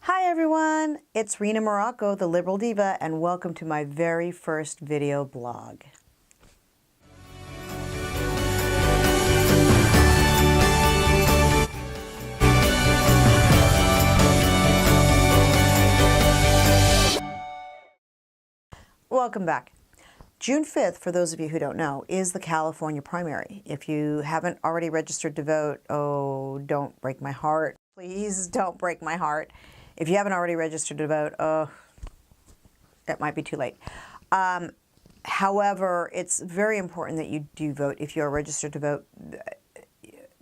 Hi everyone, it's Rena Morocco, the Liberal Diva, and welcome to my very first video blog. Welcome back. June 5th, for those of you who don't know, is the California primary. If you haven't already registered to vote, oh, don't break my heart. Please don't break my heart. If you haven't already registered to vote, oh, that might be too late. However, it's very important that you do vote. If you are registered to vote,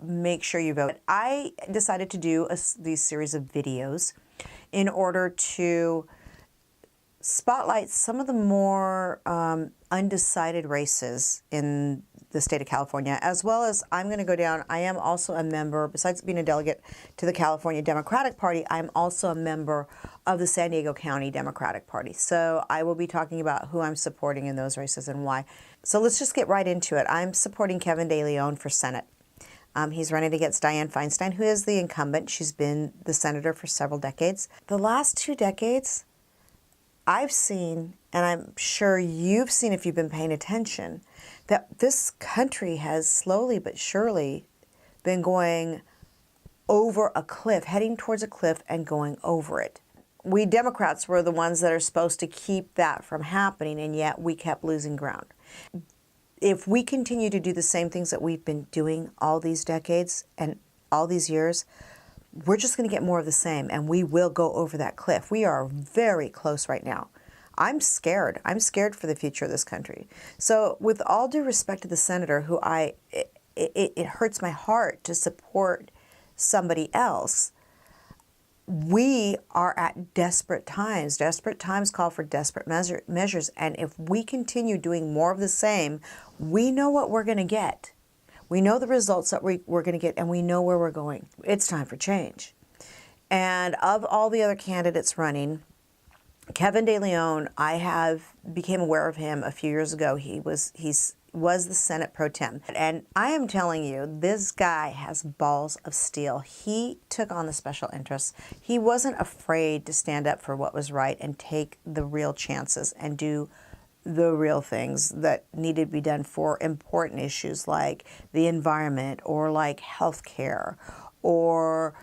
make sure you vote. I decided to do these series of videos in order to spotlight some of the more undecided races in the state of California, as well as I'm going to go down. I am also a member, besides being a delegate to the California Democratic Party, I'm also a member of the San Diego County Democratic Party. So I will be talking about who I'm supporting in those races and why. So let's just get right into it. I'm supporting Kevin De Leon for Senate. He's running against Diane Feinstein, who is the incumbent. She's been the senator for several decades. The last 2 decades, I've seen, and I'm sure you've seen if you've been paying attention, that this country has slowly but surely been going over a cliff, heading towards a cliff and going over it. We Democrats were the ones that are supposed to keep that from happening, and yet we kept losing ground. If we continue to do the same things that we've been doing all these decades and all these years, we're just going to get more of the same, and we will go over that cliff. We are very close right now. I'm scared. I'm scared for the future of this country. So with all due respect to the senator, who it hurts my heart to support somebody else, we are at desperate times. Desperate times call for desperate measures, and if we continue doing more of the same, we know what we're going to get. We know the results that we're going to get, and we know where we're going. It's time for change. And of all the other candidates running, Kevin De Leon, I became aware of him a few years ago. He was the Senate Pro Tem. And I am telling you, this guy has balls of steel. He took on the special interests. He wasn't afraid to stand up for what was right and take the real chances and do the real things that needed to be done for important issues like the environment or like health care or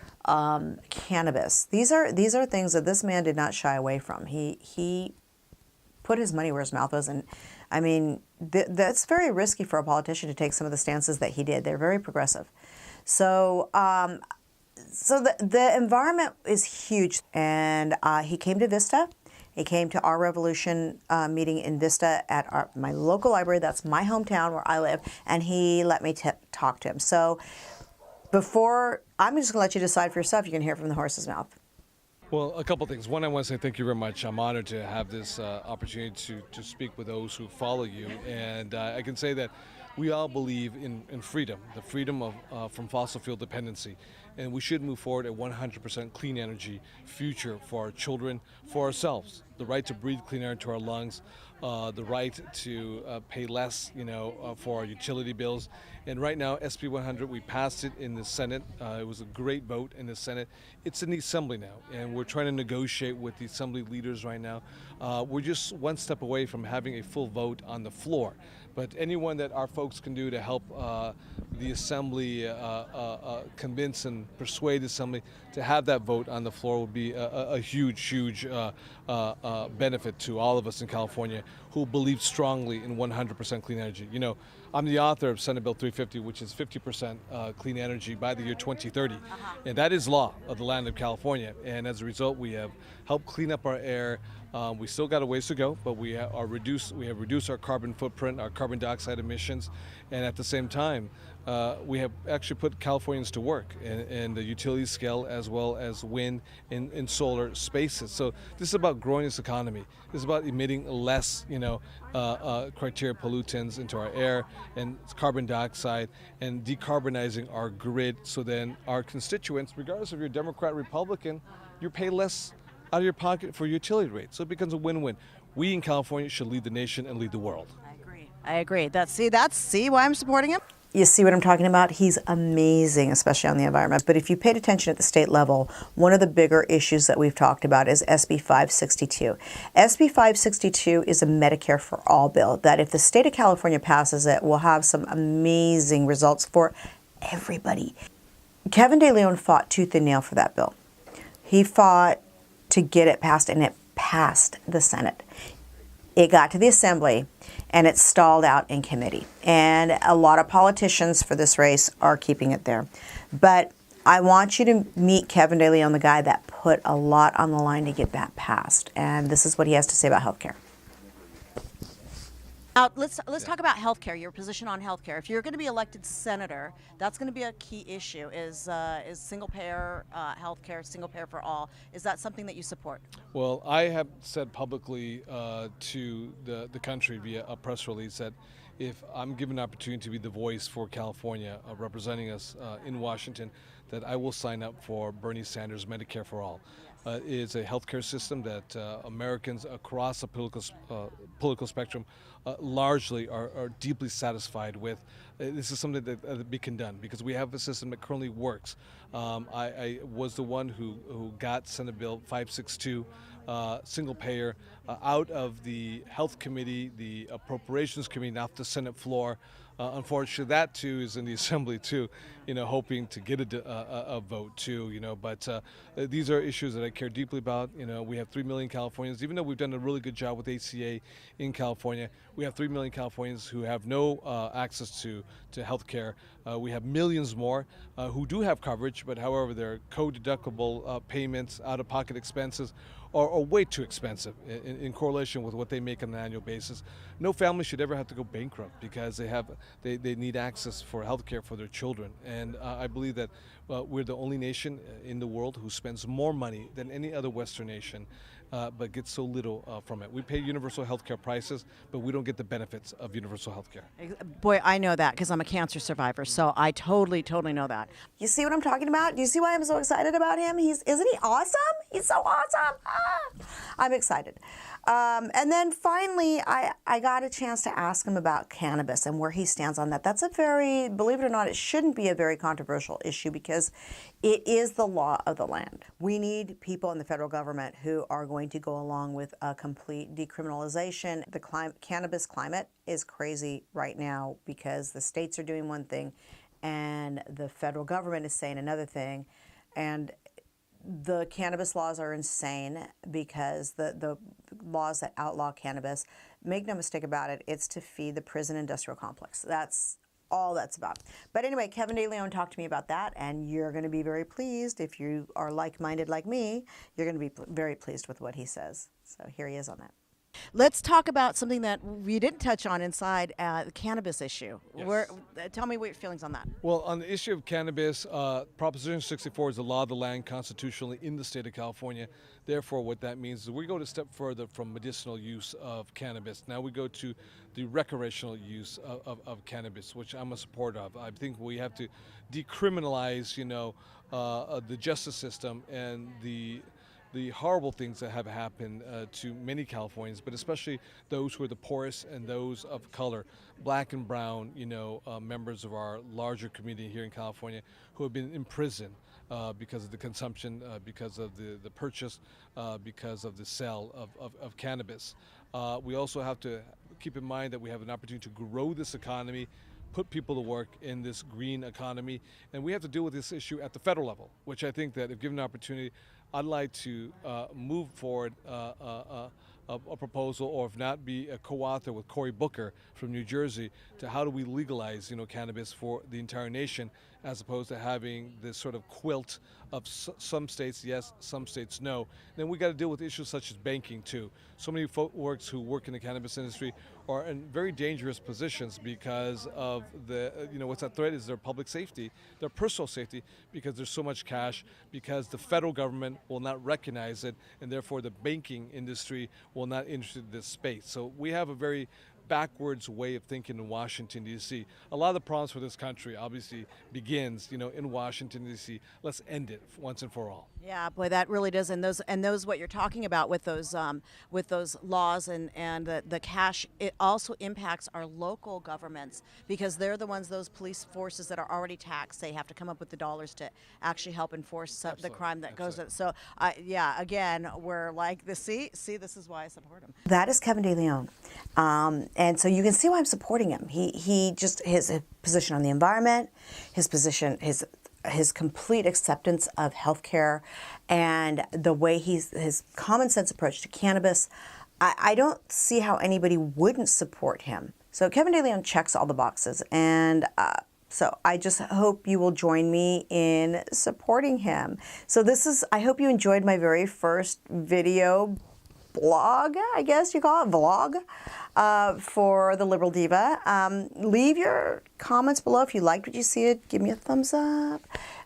cannabis. These are things that this man did not shy away from. He put his money where his mouth was, and I mean that's very risky for a politician to take some of the stances that he did. They're very progressive. So the environment is huge, and he came to Vista. He came to our Revolution meeting in Vista at my local library. That's my hometown where I live, and he let me talk to him. So I'm just going to let you decide for yourself. You can hear it from the horse's mouth. Well, a couple things. One, I want to say thank you very much. I'm honored to have this opportunity to speak with those who follow you. And I can say that we all believe in freedom, the freedom of from fossil fuel dependency. And we should move forward a 100% clean energy future for our children, for ourselves. The right to breathe clean air into our lungs, the right to pay less, for our utility bills. And right now, SB 100, we passed it in the Senate. It was a great vote in the Senate. It's in the Assembly now, and we're trying to negotiate with the Assembly leaders right now. We're just one step away from having a full vote on the floor. But anyone that our folks can do to help the Assembly convince and persuade the Assembly to have that vote on the floor would be a huge benefit to all of us in California who believe strongly in 100% clean energy. I'm the author of Senate Bill 350, which is 50% clean energy by the year 2030. And that is law of the land of California. And as a result, we have helped clean up our air. We still got a ways to go, but we have reduced our carbon footprint, our carbon dioxide emissions, and at the same time, we have actually put Californians to work in the utility scale as well as wind and solar spaces. So this is about growing this economy. This is about emitting less, criteria pollutants into our air and carbon dioxide, and decarbonizing our grid so then our constituents, regardless if you're Democrat, Republican, you pay less out of your pocket for utility rates. So it becomes a win-win. We in California should lead the nation and lead the world. I agree. See why I'm supporting him? You see what I'm talking about? He's amazing, especially on the environment. But if you paid attention at the state level, one of the bigger issues that we've talked about is SB 562. SB 562 is a Medicare for All bill that if the state of California passes it, will have some amazing results for everybody. Kevin De Leon fought tooth and nail for that bill. He fought to get it passed, and it passed the Senate. It got to the Assembly, and it stalled out in committee. And a lot of politicians for this race are keeping it there. But I want you to meet Kevin De Leon, the guy that put a lot on the line to get that passed. And this is what he has to say about healthcare. Let's talk about healthcare. Your position on healthcare. If you're going to be elected senator, that's going to be a key issue. Is single payer healthcare, single payer for all? Is that something that you support? Well, I have said publicly to the country via a press release that if I'm given an opportunity to be the voice for California, representing us in Washington, that I will sign up for Bernie Sanders' Medicare for All. It's a healthcare system that Americans across the political spectrum largely are deeply satisfied with. This is something that can be done because we have a system that currently works. I was the one who got Senate Bill 562, single payer, out of the Health Committee, the Appropriations Committee, off the Senate floor. Unfortunately, that too is in the Assembly too, hoping to get a vote too, But these are issues that I care deeply about. We have 3 million Californians, even though we've done a really good job with ACA in California. We have 3 million Californians who have no access to health care. We have millions more who do have coverage, but however, their co-deductible payments, out-of-pocket expenses are way too expensive in correlation with what they make on an annual basis. No family should ever have to go bankrupt because they need access for health care for their children. And I believe that we're the only nation in the world who spends more money than any other Western nation, but gets so little from it. We pay universal health care prices, but we don't get the benefits of universal health care. Boy, I know that because I'm a cancer survivor, so I totally know that. You see what I'm talking about? Do you see why I'm so excited about him? Isn't he awesome? He's so awesome. I'm excited. And then finally, I got a chance to ask him about cannabis and where he stands on that. That's believe it or not, it shouldn't be a very controversial issue because it is the law of the land. We need people in the federal government who are going to go along with a complete decriminalization. The cannabis climate is crazy right now because the states are doing one thing and the federal government is saying another thing. And the cannabis laws are insane because the laws that outlaw cannabis, make no mistake about it, it's to feed the prison industrial complex. That's all that's about. But anyway, Kevin De Leon talked to me about that, and you're going to be very pleased. If you are like-minded like me, you're going to be very pleased with what he says. So here he is on that. Let's talk about something that we didn't touch on inside the cannabis issue. Yes. Tell me what your feelings on that. Well, on the issue of cannabis, Proposition 64 is the law of the land constitutionally in the state of California. Therefore, what that means is we go a step further from medicinal use of cannabis. Now we go to the recreational use of cannabis, which I'm a supporter of. I think we have to decriminalize, the justice system and the horrible things that have happened to many Californians, but especially those who are the poorest and those of color, black and brown, members of our larger community here in California who have been imprisoned because of the consumption, because of the purchase, because of the sale of cannabis. We also have to keep in mind that we have an opportunity to grow this economy, put people to work in this green economy, and we have to deal with this issue at the federal level, which I think that if given an opportunity, I'd like to move forward a proposal, or if not, be a co-author with Cory Booker from New Jersey to how do we legalize, cannabis for the entire nation, as opposed to having this sort of quilt of some states yes, some states no. Then we got to deal with issues such as banking too. So many folks who work in the cannabis industry are in very dangerous positions because of what's at threat is their public safety, their personal safety, because there's so much cash, because the federal government will not recognize it, and therefore the banking industry will not interested in this space. So we have a very backwards way of thinking in Washington, D.C. A lot of the problems for this country obviously begins, in Washington, D.C. Let's end it once and for all. Yeah, boy, that really does. And those what you're talking about with those laws and the cash, it also impacts our local governments because they're the ones, those police forces that are already taxed. They have to come up with the dollars to actually help enforce the crime that goes. So, yeah, again, we're like the see, this is why I support him. That is Kevin De Leon, and so you can see why I'm supporting him. He just his position on the environment, his position, his complete acceptance of healthcare, and the way his common sense approach to cannabis. I don't see how anybody wouldn't support him. So Kevin De Leon checks all the boxes, and so I just hope you will join me in supporting him. So I hope you enjoyed my very first video blog, I guess you call it, vlog, for the Liberal Diva. Leave your comments below. If you liked what you see, give me a thumbs up.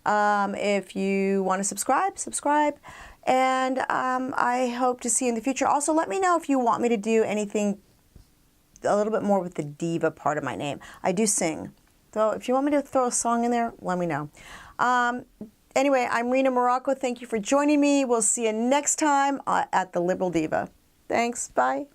If you want to subscribe. And I hope to see you in the future. Also, let me know if you want me to do anything a little bit more with the Diva part of my name. I do sing. So if you want me to throw a song in there, let me know. Anyway, I'm Rena Morocco. Thank you for joining me. We'll see you next time at the Liberal Diva. Thanks. Bye.